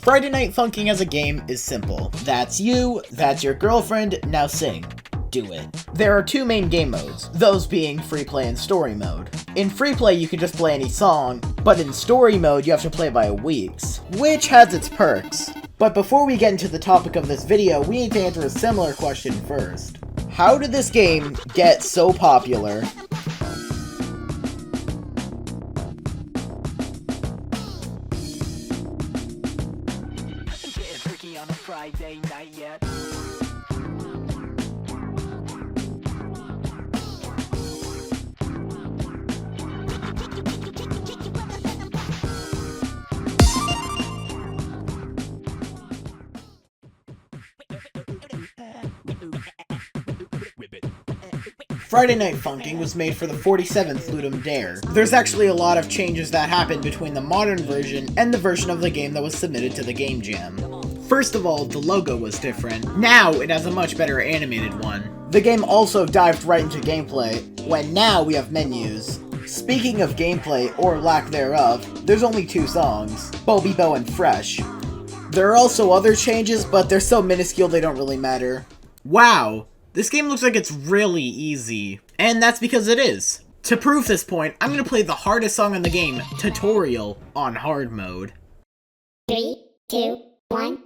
Friday Night Funkin' as a game is simple. That's you, that's your girlfriend, now sing. Do it. There are two main game modes, those being free play and story mode. In free play you can just play any song, but in story mode you have to play by weeks, which has its perks. But before we get into the topic of this video, we need to answer a similar question first. How did this game get so popular? On a Friday night yet. Friday Night Funkin' was made for the 47th Ludum Dare. There's actually a lot of changes that happened between the modern version and the version of the game that was submitted to the Game Jam. First of all, the logo was different. Now it has a much better animated one. The game also dived right into gameplay, when now we have menus. Speaking of gameplay, or lack thereof, there's only two songs, Bo Be Bo and Fresh. There are also other changes, but they're so minuscule they don't really matter. Wow, this game looks like it's really easy. And that's because it is. To prove this point, I'm gonna play the hardest song in the game, Tutorial, on hard mode. 3, 2, 1.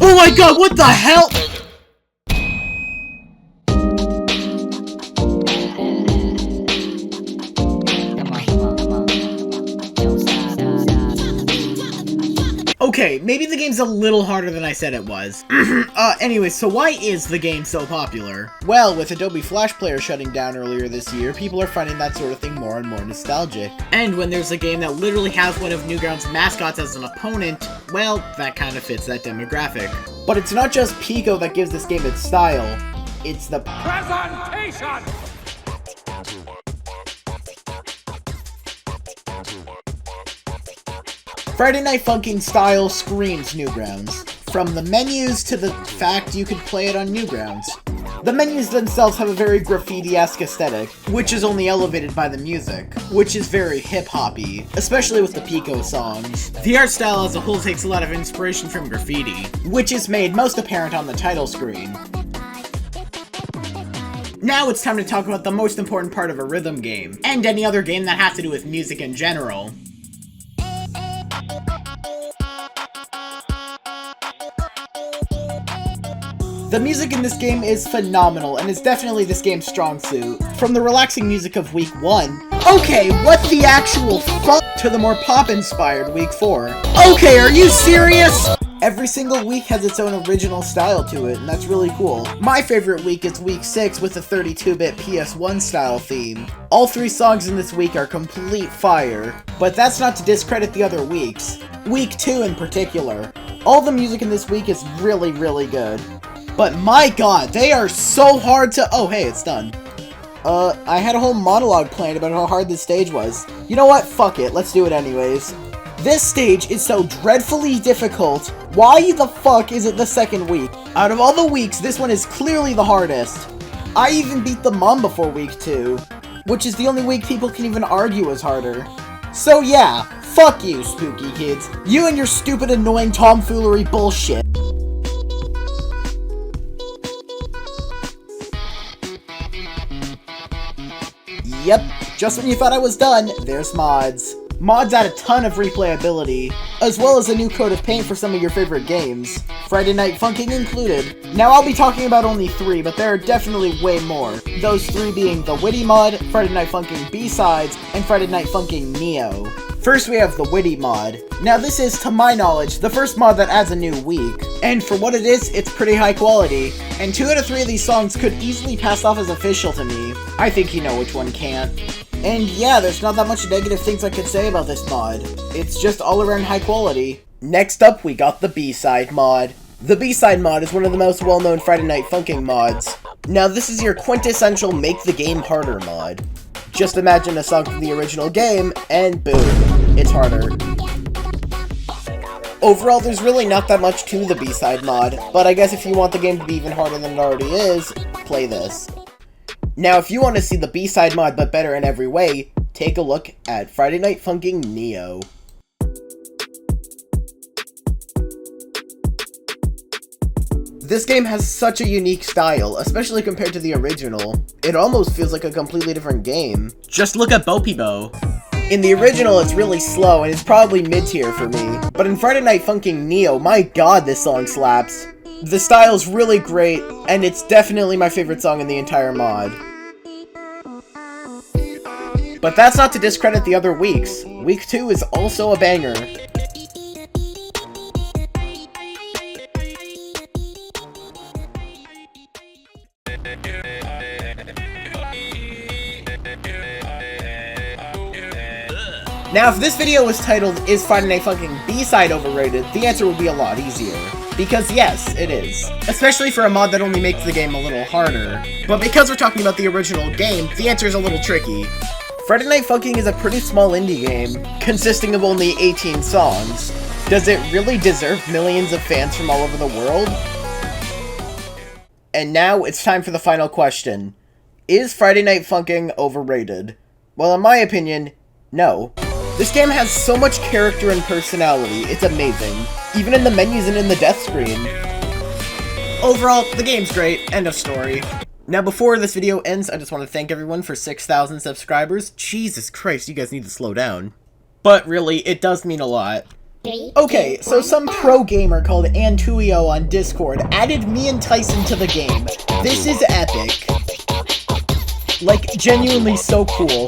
Oh my god, what the hell?! Okay, maybe the game's a little harder than I said it was. Anyway, so why is the game so popular? Well, with Adobe Flash Player shutting down earlier this year, people are finding that sort of thing more and more nostalgic. And when there's a game that literally has one of Newgrounds' mascots as an opponent, well, that kind of fits that demographic. But it's not just Pico that gives this game its style, it's the presentation! Friday Night Funkin' style screams Newgrounds. From the menus to the fact you could play it on Newgrounds. The menus themselves have a very graffiti-esque aesthetic, which is only elevated by the music, which is very hip-hoppy, especially with the Pico songs. The art style as a whole takes a lot of inspiration from graffiti, which is made most apparent on the title screen. Now it's time to talk about the most important part of a rhythm game, and any other game that has to do with music in general. The music in this game is phenomenal, and is definitely this game's strong suit. From the relaxing music of Week 1, okay, what the actual fuck, to the more pop-inspired Week 4. Okay, are you serious? Every single week has its own original style to it, and that's really cool. My favorite week is Week 6 with the 32-bit PS1 style theme. All three songs in this week are complete fire, but that's not to discredit the other weeks. Week 2 in particular. All the music in this week is really, really good. But my god, they are so hard to- oh hey, it's done. I had a whole monologue planned about how hard this stage was. You know what? Fuck it, let's do it anyways. This stage is so dreadfully difficult. Why the fuck is it the second week? Out of all the weeks, this one is clearly the hardest. I even beat the mom before week 2, which is the only week people can even argue is harder. So yeah, fuck you, spooky kids. You and your stupid, annoying tomfoolery bullshit. Yep, just when you thought I was done, there's mods. Mods add a ton of replayability, as well as a new coat of paint for some of your favorite games, Friday Night Funkin' included. Now I'll be talking about only 3, but there are definitely way more. Those 3 being the Witty mod, Friday Night Funkin' B-Sides, and Friday Night Funkin' Neo. First we have the Witty mod. Now this is, to my knowledge, the first mod that adds a new week. And for what it is, it's pretty high quality. And 2 out of 3 of these songs could easily pass off as official to me. I think you know which one can't. And yeah, there's not that much negative things I could say about this mod. It's just all around high quality. Next up, we got the B-Side mod. The B-Side mod is one of the most well-known Friday Night Funkin' mods. Now this is your quintessential make the game harder mod. Just imagine a song from the original game, and boom, it's harder. Overall, there's really not that much to the B-side mod, but I guess if you want the game to be even harder than it already is, play this. Now, if you want to see the B-side mod but better in every way, take a look at Friday Night Funkin' Neo. This game has such a unique style, especially compared to the original. It almost feels like a completely different game. Just look at Bo Peep Bo. In the original, it's really slow, and it's probably mid-tier for me. But in Friday Night Funkin' Neo, my god, this song slaps. The style's really great, and it's definitely my favorite song in the entire mod. But that's not to discredit the other weeks. Week 2 is also a banger. Now, if this video was titled, "Is Friday Night Funkin' B-Side Overrated?" the answer would be a lot easier. Because yes, it is. Especially for a mod that only makes the game a little harder. But because we're talking about the original game, the answer is a little tricky. Friday Night Funkin' is a pretty small indie game, consisting of only 18 songs. Does it really deserve millions of fans from all over the world? And now, it's time for the final question. Is Friday Night Funkin' overrated? Well, in my opinion, no. This game has so much character and personality, it's amazing. Even in the menus and in the death screen. Overall, the game's great, end of story. Now before this video ends, I just want to thank everyone for 6,000 subscribers. Jesus Christ, you guys need to slow down. But really, it does mean a lot. Okay, so some pro gamer called Antuio on Discord added me and Tyson to the game. This is epic. Like, genuinely so cool.